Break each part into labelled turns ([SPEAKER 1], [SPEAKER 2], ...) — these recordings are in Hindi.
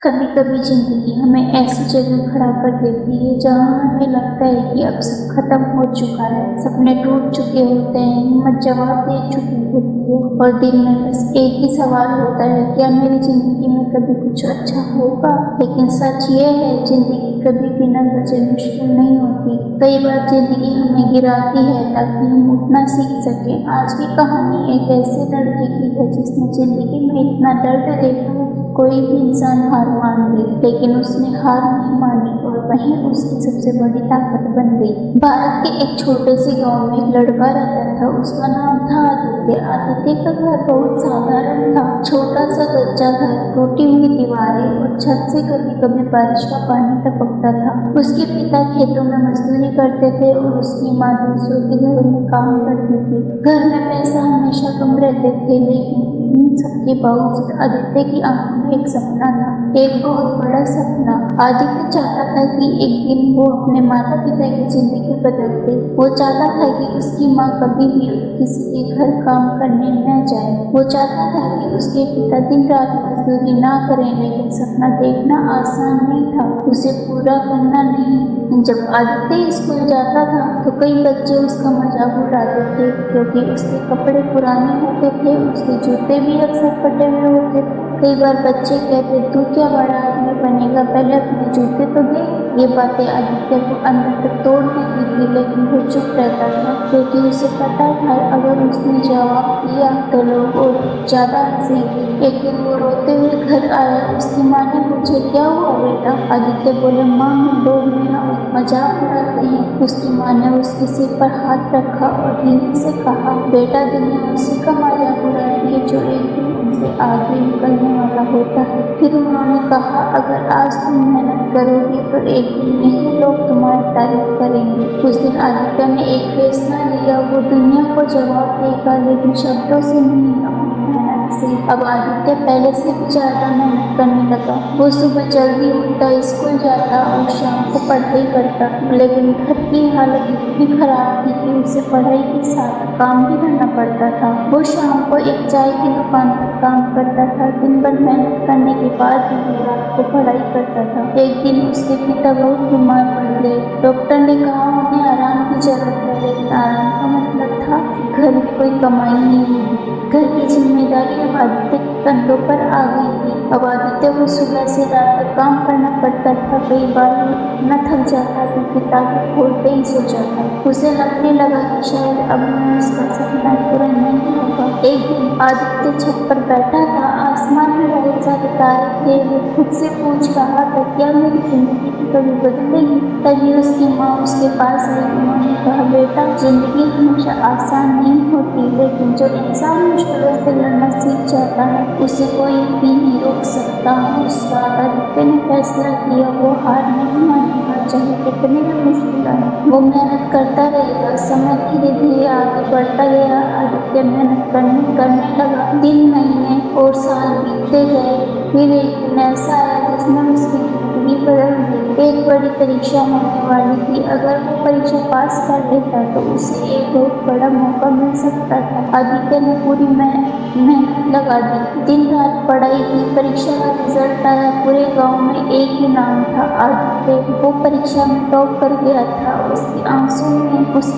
[SPEAKER 1] कभी कभी जिंदगी हमें ऐसी जगह खड़ा कर देती है जहाँ हमें लगता है कि अब सब खत्म हो चुका है, सपने टूट चुके होते हैं, हिम्मत जवाब दे चुकी होती है और दिल में बस एक ही सवाल होता है, क्या मेरी जिंदगी में कभी कुछ अच्छा होगा। लेकिन सच ये है, जिंदगी कभी बिना वजह मुश्किल नहीं होती। कई बार जिंदगी हमें गिराती है ताकि हम उठना सीख सके। आज की कहानी एक ऐसे लड़के की है जिसने जिंदगी में इतना दर्द देखा है कि कोई भी इंसान हार मान ले, लेकिन उसने हार नहीं मानी और वहीं उसकी सबसे बड़ी ताकत बन गई। भारत के एक छोटे से गांव में एक लड़का रहता था। उसका नाम था आदित्य। आदित्य का घर बहुत साधारण था, छोटा सा कच्चा घर, टूटी हुई दीवारें और छत से कभी कभी बारिश का पानी टपकता था। उसके पिता खेतों में मजदूरी करते थे और उसकी माँ दूसरों के घरों में काम करती थी। घर में पैसा हमेशा कम रहते थे, लेकिन इन सबके बावजूद आदित्य की आंखों में एक सपना था, एक बहुत बड़ा सपना। आदित्य चाहता था कि एक दिन वो अपने माता पिता की जिंदगी बदल दे। वो चाहता था कि उसकी माँ कभी भी किसी के घर काम करने न जाए। वो चाहता था कि उसके पिता दिन रात मजदूरी ना करें, लेकिन सपना देखना आसान नहीं था, उसे पूरा करना नहीं। जब आदित्य स्कूल जाता था तो कई बच्चे उसका मजाक उड़ाते थे, क्योंकि उसके कपड़े पुराने होते थे, उसके जूते भी अक्सर फटे हुए होते थे। कई बार बच्चे कहते, तू क्या बड़ा आदमी बनेगा, पहले अपने जूते तो दे। ये बातें आदित्य को अंदर तक तोड़ देती थी, लेकिन वो चुप रहता था, क्योंकि उसे पता था अगर उसने जवाब दिया तो लोग और ज्यादा हंसेंगे। एक दिन वो रोते हुए घर आया। उसकी माँ ने पूछा, क्या हुआ बेटा? आदित्य बोले, माँ लोग मेरा मजाक उड़ाते हैं। उसकी माँ ने उसके सिर पर हाथ रखा और धीरे से कहा, बेटा दुनिया उसी का मजाक उड़ाती है जो एक दिन उनसे आगे निकलने वाला होता है। फिर उन्होंने कहा, अगर आज तुम मेहनत करोगे तो एक दिन यही लोग तुम्हारी तारीफ करेंगे। उस दिन आदित्य ने एक फैसला लिया। वो दुनिया को जवाब देगा, लेकिन शब्दों से नहीं, अपनी मेहनत से। अब आदित्य पहले से भी ज्यादा मेहनत करने लगा। वो सुबह जल्दी उठता, स्कूल जाता और शाम को पढ़ाई करता, लेकिन घर की हालत इतनी खराब थी कि उसे पढ़ाई के साथ काम भी करना पड़ता था। वो शाम को एक चाय की दुकान पर काम करता था। दिन भर मेहनत करने के बाद भी वो रात को पढ़ाई करता था। एक दिन उसके पिता बहुत बीमार पड़ गए। डॉक्टर ने कहा उन्हें आराम की जरूरत है, लेकिन आराम का मतलब था कि घर में कोई कमाई नहीं होगी। घर की जिम्मेदारी अब आदित्य के कंधों पर आ गई थी। अब आदित्य को सुबह से रात तक काम करना पड़ता था। कई बार वो इतना थक जाता कि किताबें खोलते ही सो जाता। उसे लगने लगा कि शायद अब मैं उसका सपना पूरा नहीं होगा। एक दिन आदित्य छत पर बैठा था, आसमान में बहुत सारे तारे थे। वो खुद से पूछ रहा था, क्या मेरी जिंदगी कभी बदलेगी? तभी उसकी माँ उसके पास आई। उन्होंने कहा, बेटा जिंदगी हमेशा आसान नहीं होती, लेकिन जो इंसान मुश्किलों से लड़ना सीख जाता है उसे कोई भी नहीं रोक सकता। उस रात आदित्य ने फैसला किया, वो हार नहीं मानेगा, चाहे कितनी भी मुश्किल आए। वो मेहनत करता रहेगा। समय धीरे धीरे आगे बढ़ता गया। आदित्य मेहनत करने लगा। दिन, महीने और साल बीतते गए। फिर एक दिन ऐसा आया जिसमें उसकी जिंदगी बदल गई। एक बड़ी परीक्षा होने वाली थी। अगर वो परीक्षा पास कर लेता तो उसे एक बहुत बड़ा मौका मिल सकता था। आदित्य ने पूरी मेहनत लगा दी, दिन रात पढ़ाई की। परीक्षा का रिजल्ट आया। पूरे गांव में एक ही नाम था, आदित्य। वो परीक्षा में टॉप कर गया था। उसकी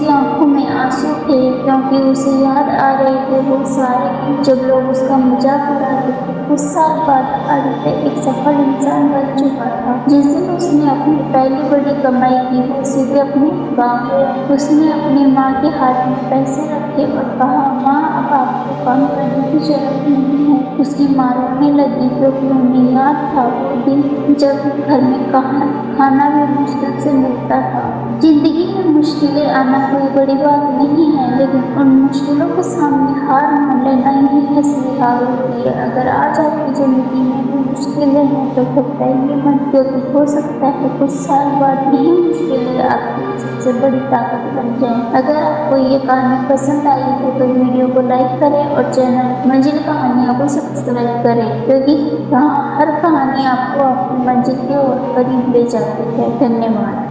[SPEAKER 1] आंखों में आंसू थे, क्योंकि उसे याद आ रहे थे वो सारे दिन जब लोग उसका मजाक उड़ाते थे। कुछ साल बाद आदित्य एक सफल इंसान बन चुका था। जिस दिन उसने अपनी पहली बड़ी कमाई की, वो सीधे अपने गांव गया। उसने अपनी माँ के हाथ में पैसे रखे और कहा, माँ अब आपको काम करने की जरूरत नहीं है। उसकी माँ रोने लगी, क्योंकि उन्हें याद था वो दिन जब घर में खाना भी मुश्किल से मिलता था। जिंदगी में मुश्किलें आना कोई बड़ी बात नहीं है, लेकिन उन मुश्किलों के सामने हार मान लेना ही असली हार होती है। अगर आज आपकी जिंदगी में भी मुश्किलें हैं तो घबराइए मत, क्योंकि हो सकता है कुछ साल बाद यही मुश्किलें आपकी सबसे बड़ी ताकत बन जाए। अगर आपको ये कहानी पसंद आई हो तो वीडियो को लाइक करें और चैनल मंजिल कहानियों को सब्सक्राइब करें, क्योंकि यहाँ हर कहानी आपको आपकी मंजिल की ओर करीब ले जाती है। धन्यवाद।